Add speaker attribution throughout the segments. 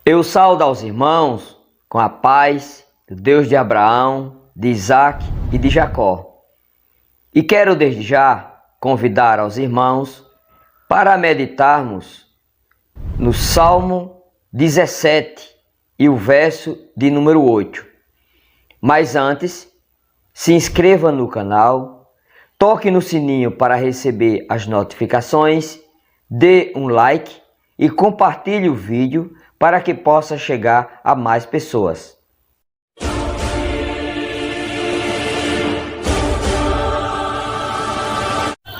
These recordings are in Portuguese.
Speaker 1: Eu saúdo aos irmãos com a paz do Deus de Abraão, de Isaac e de Jacó. E quero desde já convidar aos irmãos para meditarmos no Salmo 17 e o verso de número 8. Mas antes, se inscreva no canal, toque no sininho para receber as notificações, dê um like e compartilhe o vídeo para que possa chegar a mais pessoas.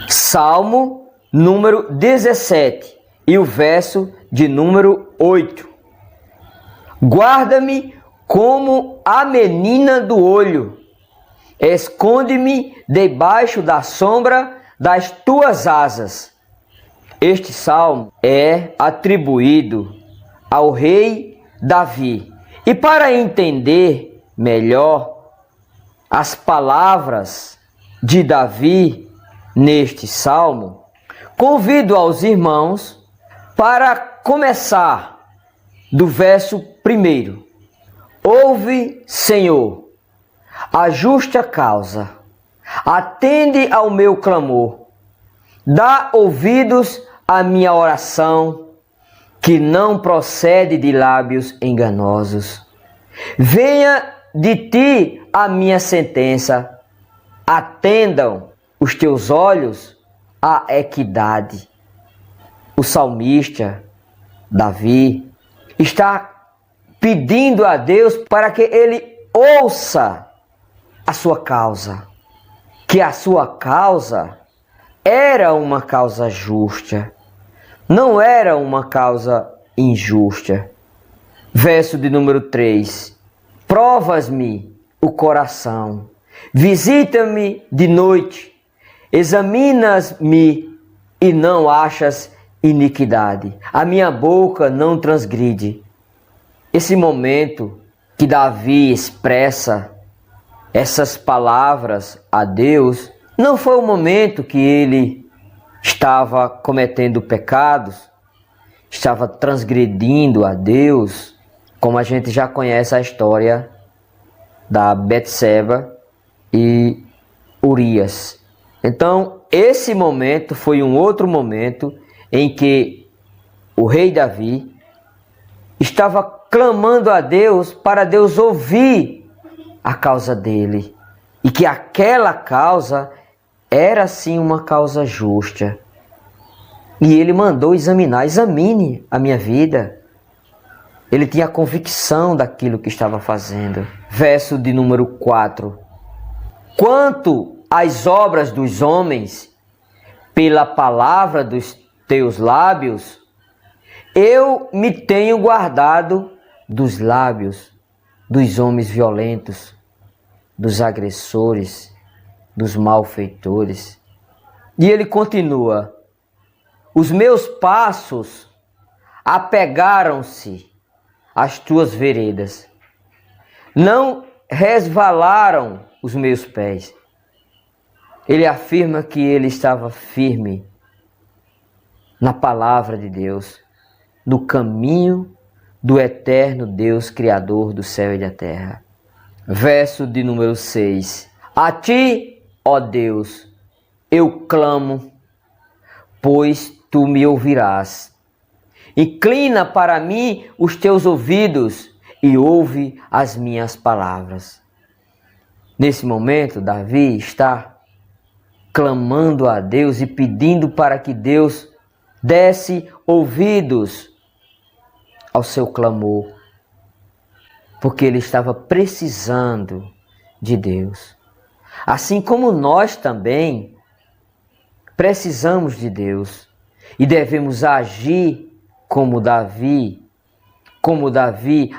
Speaker 1: Salmo número 17 e o verso de número 8. Guarda-me como a menina do olho, esconde-me debaixo da sombra das tuas asas. Este salmo é atribuído ao rei Davi. E para entender melhor as palavras de Davi neste salmo, convido aos irmãos para começar do verso 1. Ouve, Senhor, a justa causa, atende ao meu clamor, dá ouvidos à minha oração, que não procede de lábios enganosos. Venha de ti a minha sentença, atendam os teus olhos à equidade. O salmista Davi está pedindo a Deus para que ele ouça a sua causa, que a sua causa era uma causa justa, não era uma causa injusta. Verso de número 3. Provas-me o coração, visita-me de noite, examinas-me e não achas iniquidade. A minha boca não transgride. Esse momento que Davi expressa essas palavras a Deus, não foi o momento que ele estava cometendo pecados, estava transgredindo a Deus, como a gente já conhece a história da Betseba e Urias. Então, esse momento foi um outro momento em que o rei Davi estava clamando a Deus para Deus ouvir a causa dele, e que aquela causa era sim uma causa justa. E ele mandou examine a minha vida. Ele tinha convicção daquilo que estava fazendo. Verso de número 4. Quanto às obras dos homens, pela palavra dos teus lábios, eu me tenho guardado dos lábios dos homens violentos, dos agressores, dos malfeitores. E ele continua: os meus passos apegaram-se às tuas veredas, não resvalaram os meus pés. Ele afirma que ele estava firme na palavra de Deus, no caminho do eterno Deus, Criador do céu e da terra. Verso de número 6. A ti, ó Deus, eu clamo, pois tu me ouvirás. Inclina para mim os teus ouvidos e ouve as minhas palavras. Nesse momento, Davi está clamando a Deus e pedindo para que Deus desse ouvidos ao seu clamor, porque ele estava precisando de Deus. Assim como nós também precisamos de Deus e devemos agir como Davi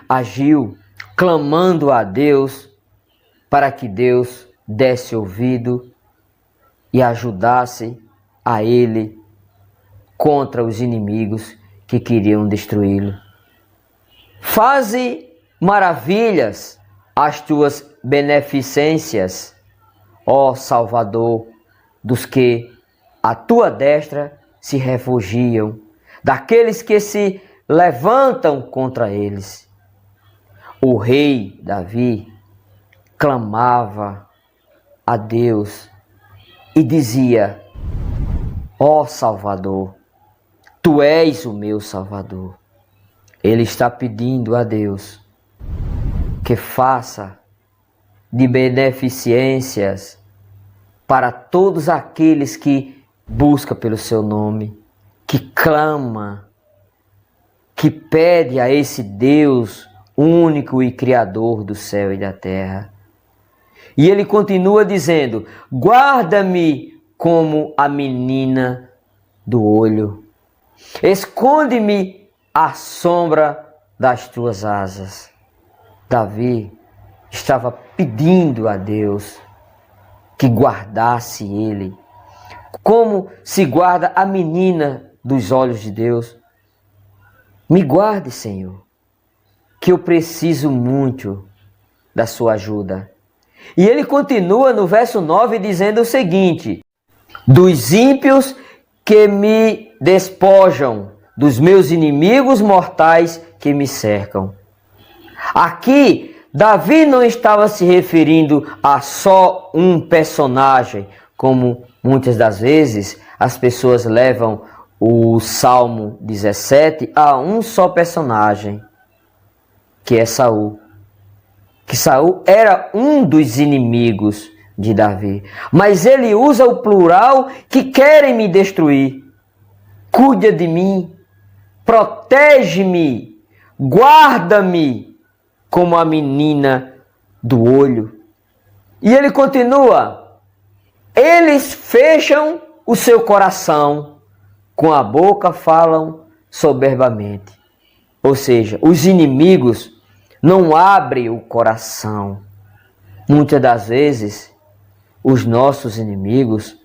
Speaker 1: agiu, clamando a Deus para que Deus desse ouvido e ajudasse a ele contra os inimigos que queriam destruí-lo. Faze maravilhas as tuas beneficências, ó Salvador, dos que à tua destra se refugiam, daqueles que se levantam contra eles. O rei Davi clamava a Deus e dizia: ó Salvador, tu és o meu Salvador. Ele está pedindo a Deus que faça de beneficências para todos aqueles que buscam pelo seu nome, que clama, que pede a esse Deus único e criador do céu e da terra. E ele continua dizendo: guarda-me como a menina do olho, esconde-me à sombra das tuas asas. Davi estava pedindo a Deus que guardasse ele, como se guarda a menina dos olhos de Deus. Me guarde, Senhor, que eu preciso muito da sua ajuda. E ele continua no verso 9 dizendo o seguinte: dos ímpios que me despojam, dos meus inimigos mortais que me cercam. Aqui, Davi não estava se referindo a só um personagem, como muitas das vezes as pessoas levam o Salmo 17 a um só personagem, que é Saul. Que Saul era um dos inimigos de Davi. Mas ele usa o plural, que querem me destruir. Cuida de mim, protege-me, guarda-me como a menina do olho. E ele continua: eles fecham o seu coração, com a boca falam soberbamente. Ou seja, os inimigos não abrem o coração. Muitas das vezes, os nossos inimigos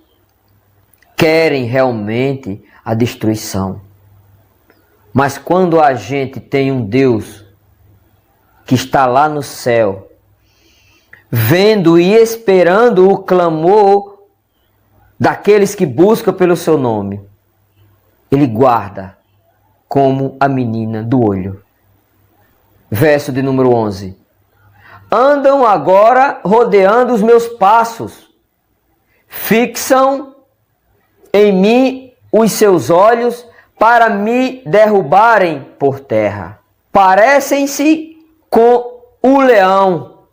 Speaker 1: querem realmente a destruição. Mas quando a gente tem um Deus que está lá no céu, vendo e esperando o clamor daqueles que buscam pelo seu nome, ele guarda como a menina do olho. Verso de número 11. Andam agora rodeando os meus passos, fixam em mim os seus olhos para me derrubarem por terra. Parecem-se com o leão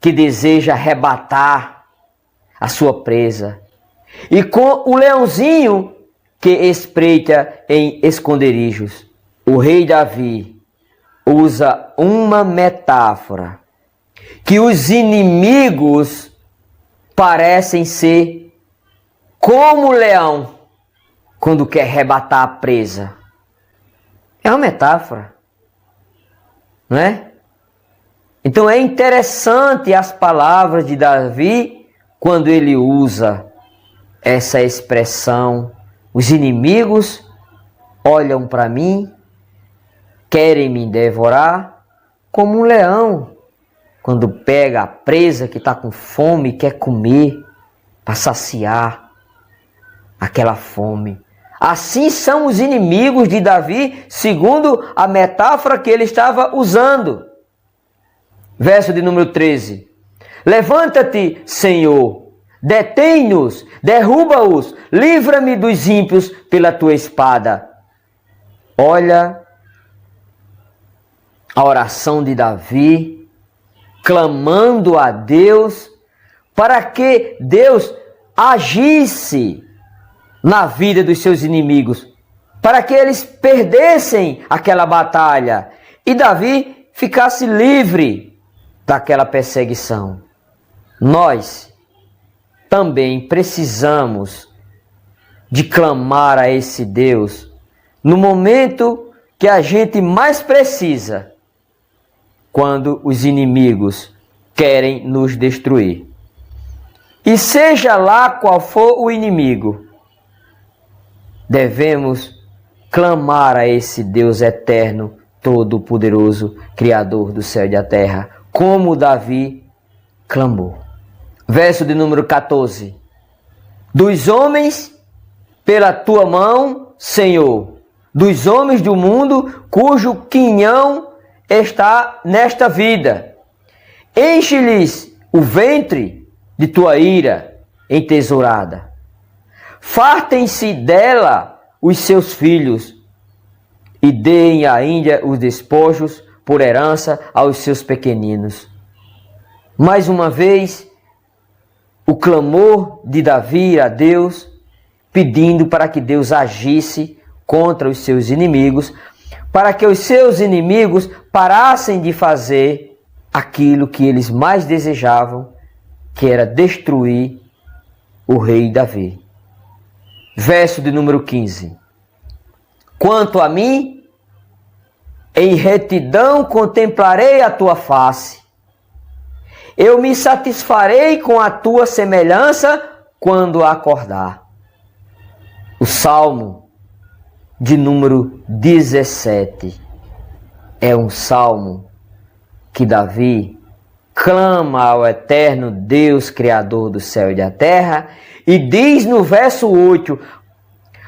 Speaker 1: que deseja arrebatar a sua presa, e com o leãozinho que espreita em esconderijos. O rei Davi usa uma metáfora que os inimigos parecem ser como o leão quando quer arrebatar a presa. É uma metáfora, não é? Então é interessante as palavras de Davi quando ele usa essa expressão: os inimigos olham para mim, querem me devorar como um leão quando pega a presa que está com fome e quer comer para saciar aquela fome. Assim são os inimigos de Davi, segundo a metáfora que ele estava usando. Verso de número 13. Levanta-te, Senhor, detém-nos, derruba-os, livra-me dos ímpios pela tua espada. Olha a oração de Davi, clamando a Deus para que Deus agisse na vida dos seus inimigos, para que eles perdessem aquela batalha e Davi ficasse livre daquela perseguição. Nós também precisamos de clamar a esse Deus no momento que a gente mais precisa, quando os inimigos querem nos destruir. E seja lá qual for o inimigo, devemos clamar a esse Deus eterno, todo-poderoso, Criador do céu e da terra, como Davi clamou. Verso de número 14. Dos homens, pela tua mão, Senhor, dos homens do mundo, cujo quinhão está nesta vida. Enche-lhes o ventre de tua ira entesourada. Fartem-se dela os seus filhos e deem ainda os despojos por herança aos seus pequeninos. Mais uma vez, o clamor de Davi a Deus, pedindo para que Deus agisse contra os seus inimigos, para que os seus inimigos parassem de fazer aquilo que eles mais desejavam, que era destruir o rei Davi. Verso de número 15. Quanto a mim, em retidão contemplarei a tua face. Eu me satisfarei com a tua semelhança quando acordar. O Salmo de número 17 é um salmo que Davi clama ao eterno Deus, Criador do céu e da terra, e diz no verso 8: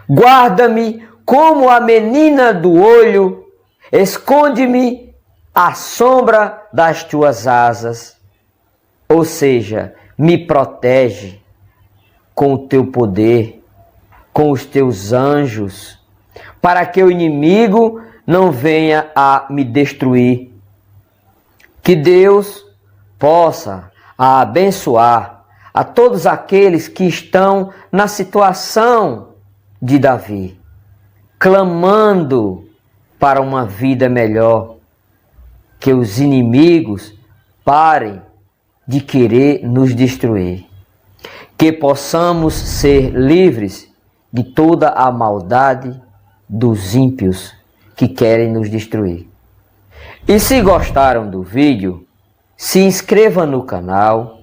Speaker 1: guarda-me como a menina do olho, esconde-me à sombra das tuas asas. Ou seja, me protege com o teu poder, com os teus anjos, para que o inimigo não venha a me destruir. Que Deus possa abençoar a todos aqueles que estão na situação de Davi, clamando para uma vida melhor, que os inimigos parem de querer nos destruir, que possamos ser livres de toda a maldade dos ímpios que querem nos destruir. E se gostaram do vídeo, se inscreva no canal,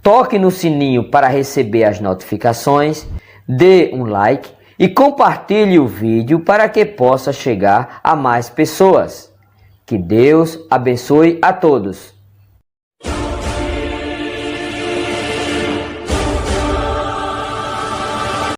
Speaker 1: toque no sininho para receber as notificações, dê um like e compartilhe o vídeo para que possa chegar a mais pessoas. Que Deus abençoe a todos.